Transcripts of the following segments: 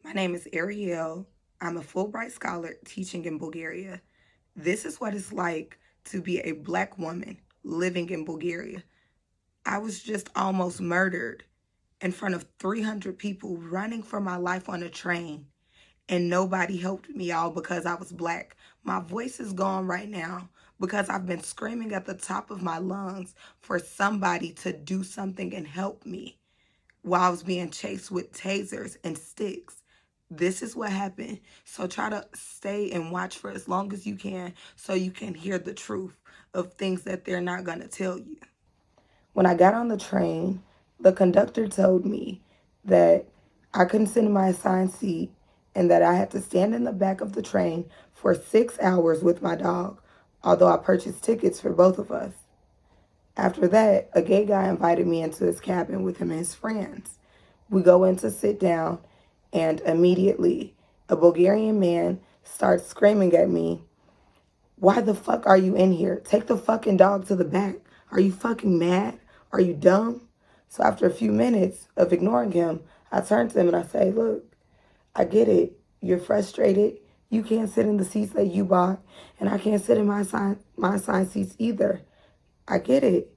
My name is Ariel. I'm a Fulbright scholar teaching in Bulgaria. This is what it's like to be a black woman living in Bulgaria. I was just almost murdered in front of 300 people running for my life on a train, and nobody helped me all because I was black. My voice is gone right now because I've been screaming at the top of my lungs for somebody to do something and help me while I was being chased with tasers and sticks. This is what happened. So try to stay and watch for as long as you can so you can hear the truth of things that they're not going to tell you. When I got on the train, the conductor told me that I couldn't sit in my assigned seat and that I had to stand in the back of the train for 6 hours with my dog, although I purchased tickets for both of us. After that, a gay guy invited me into his cabin with him and his friends. We go in to sit down, and immediately a Bulgarian man starts screaming at me, "Why the fuck are you in here? Take the fucking dog to the back. Are you fucking mad? Are you dumb?" So after a few minutes of ignoring him, I turn to him and I say, "Look, I get it. You're frustrated. You can't sit in the seats that you bought, and I can't sit in my assigned seats either. I get it.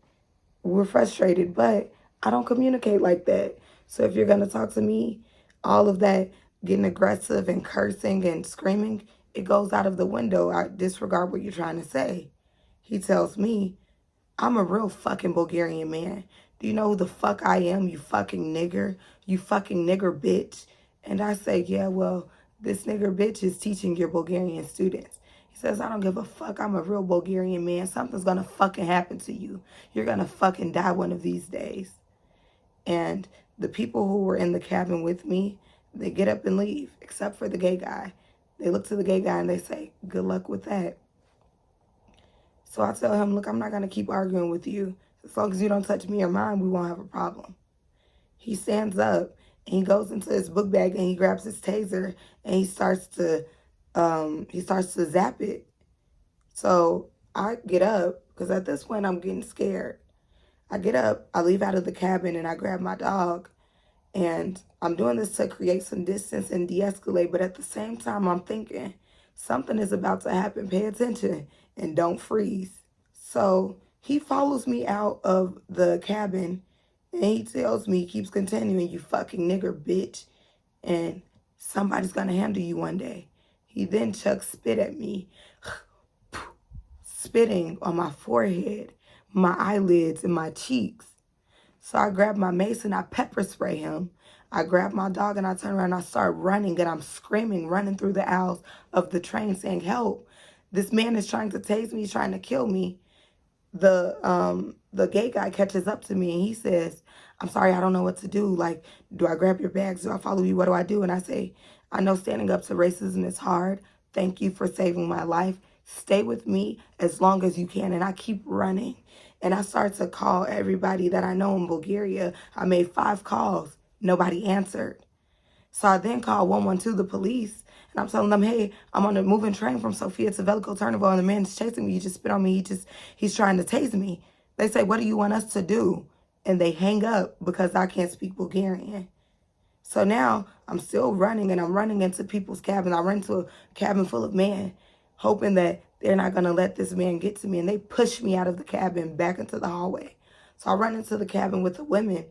We're frustrated, but I don't communicate like that. So if you're going to talk to me, all of that getting aggressive and cursing and screaming, it goes out of the window. I disregard what you're trying to say." He tells me, "I'm a real fucking Bulgarian man. Do you know who the fuck I am, you fucking nigger? You fucking nigger bitch." And I say, "Yeah, well, this nigger bitch is teaching your Bulgarian students." He says, "I don't give a fuck. I'm a real Bulgarian man. Something's gonna fucking happen to you. You're gonna fucking die one of these days." And the people who were in the cabin with me, they get up and leave, except for the gay guy. They look to the gay guy and they say, "Good luck with that." So I tell him, "Look, I'm not going to keep arguing with you. As long as you don't touch me or mine, we won't have a problem." He stands up and he goes into his book bag and he grabs his taser and he starts to zap it. So I get up because at this point I'm getting scared. I get up, I leave out of the cabin and I grab my dog, and I'm doing this to create some distance and de-escalate, but at the same time I'm thinking something is about to happen. Pay attention and don't freeze. So he follows me out of the cabin and he tells me, he keeps continuing, "You fucking nigger bitch, and somebody's gonna handle you one day." He then chucks spit at me, spitting on my forehead, my eyelids, and my cheeks. So I grab my mace and I pepper spray him. I grab my dog and I turn around and I start running and I'm screaming, running through the aisles of the train saying, "Help. This man is trying to tase me, he's trying to kill me." The gay guy catches up to me and he says, "I'm sorry, I don't know what to do. Like, do I grab your bags? Do I follow you? What do I do?" And I say, "I know standing up to racism is hard. Thank you for saving my life. Stay with me as long as you can." And I keep running. And I start to call everybody that I know in Bulgaria. I made 5 calls. Nobody answered. So I then called 112, the police, and I'm telling them, "Hey, I'm on a moving train from Sofia to Veliko Turnovo, and the man is chasing me. He just spit on me. He's trying to tase me." They say, "What do you want us to do?" And they hang up because I can't speak Bulgarian. So now I'm still running, and I'm running into people's cabins. I run to a cabin full of men, hoping that they're not going to let this man get to me. And they push me out of the cabin back into the hallway. So I run into the cabin with the women,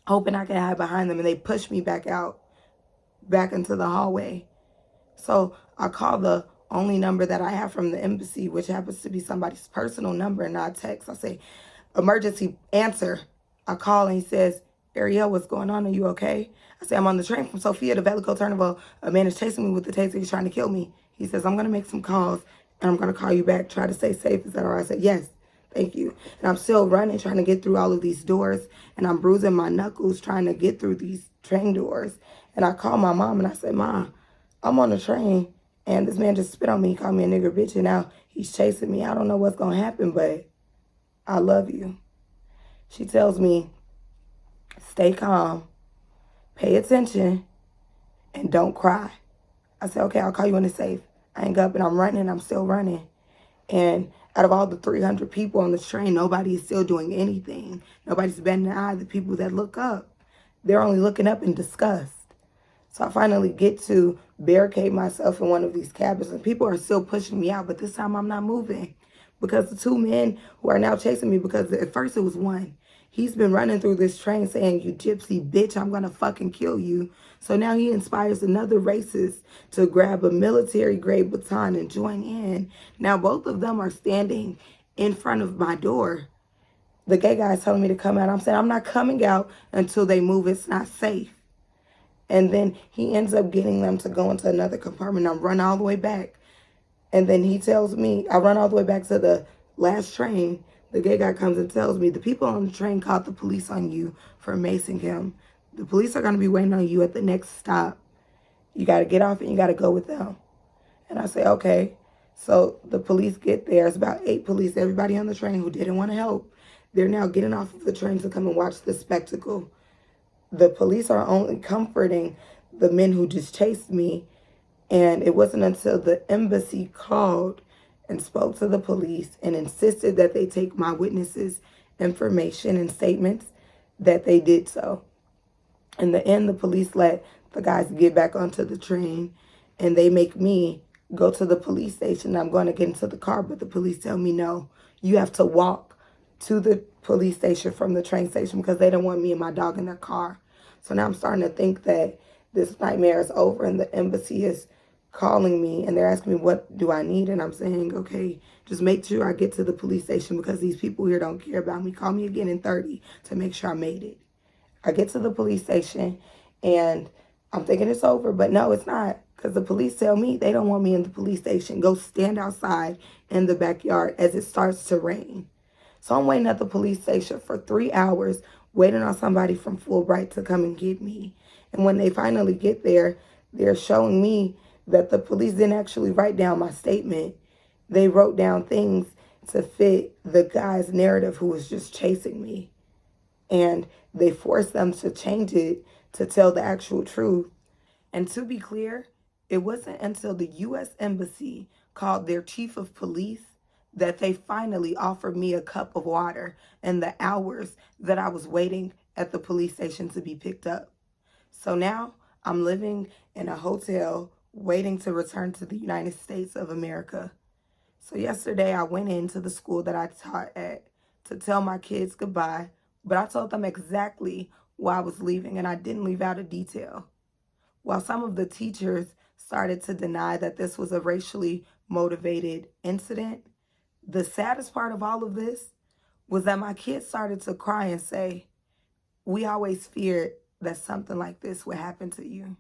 hoping I can hide behind them, and they push me back out, back into the hallway. So I call the only number that I have from the embassy, which happens to be somebody's personal number and not text. I say, "Emergency, answer." I call and he says, "Ariel, what's going on? Are you okay?" I say, "I'm on the train from Sofia to Veliko Turnovo. A man is chasing me with the taser. He's trying to kill me." He says, "I'm going to make some calls and I'm going to call you back. Try to stay safe." Is that all right? I said, "Yes. Thank you." And I'm still running, trying to get through all of these doors, and I'm bruising my knuckles trying to get through these train doors. And I call my mom and I say, "Mom, I'm on the train and this man just spit on me. He called me a nigger bitch and now he's chasing me. I don't know what's going to happen, but I love you." She tells me, "Stay calm, pay attention, and don't cry." I said, "Okay, I'll call you when it's safe." I hang up and I'm running. I'm still running. And out of all the 300 people on this train, nobody is still doing anything. Nobody's bending an eye. The people that look up, they're only looking up in disgust. So I finally get to barricade myself in one of these cabins, and people are still pushing me out, but this time I'm not moving because the two men who are now chasing me, because at first it was one, he's been running through this train saying, "You gypsy bitch, I'm gonna fucking kill you." So now he inspires another racist to grab a military grade baton and join in. Now both of them are standing in front of my door. The gay guy is telling me to come out. I'm saying I'm not coming out until they move. It's not safe. And then he ends up getting them to go into another compartment. I run all the way back. And then he tells me, I run all the way back to the last train. The gay guy comes and tells me, the people on the train called the police on you for macing him. The police are going to be waiting on you at the next stop. You got to get off and you got to go with them. And I say, okay. So the police get there. It's about 8 police, everybody on the train who didn't want to help. They're now getting off of the train to come and watch the spectacle. The police are only comforting the men who just chased me. And it wasn't until the embassy called and spoke to the police and insisted that they take my witnesses' information and statements that they did so. In the end, the police let the guys get back onto the train, and they make me go to the police station. I'm going to get into the car, but the police tell me, no, you have to walk to the police station from the train station because they don't want me and my dog in their car. So now I'm starting to think that this nightmare is over, and the embassy is calling me and they're asking me, what do I need? And I'm saying, okay, just make sure I get to the police station because these people here don't care about me. Call me again in 30 to make sure I made it. I get to the police station and I'm thinking it's over, but no, it's not. Because the police tell me they don't want me in the police station. Go stand outside in the backyard as it starts to rain. So I'm waiting at the police station for 3 hours, waiting on somebody from Fulbright to come and get me. And when they finally get there, they're showing me that the police didn't actually write down my statement. They wrote down things to fit the guy's narrative who was just chasing me. And they forced them to change it to tell the actual truth. And to be clear, it wasn't until the U.S. Embassy called their chief of police that they finally offered me a cup of water in the hours that I was waiting at the police station to be picked up. So now I'm living in a hotel waiting to return to the United States of America. So yesterday I went into the school that I taught at to tell my kids goodbye, but I told them exactly why I was leaving and I didn't leave out a detail. While some of the teachers started to deny that this was a racially motivated incident, the saddest part of all of this was that my kids started to cry and say, "We always feared that something like this would happen to you."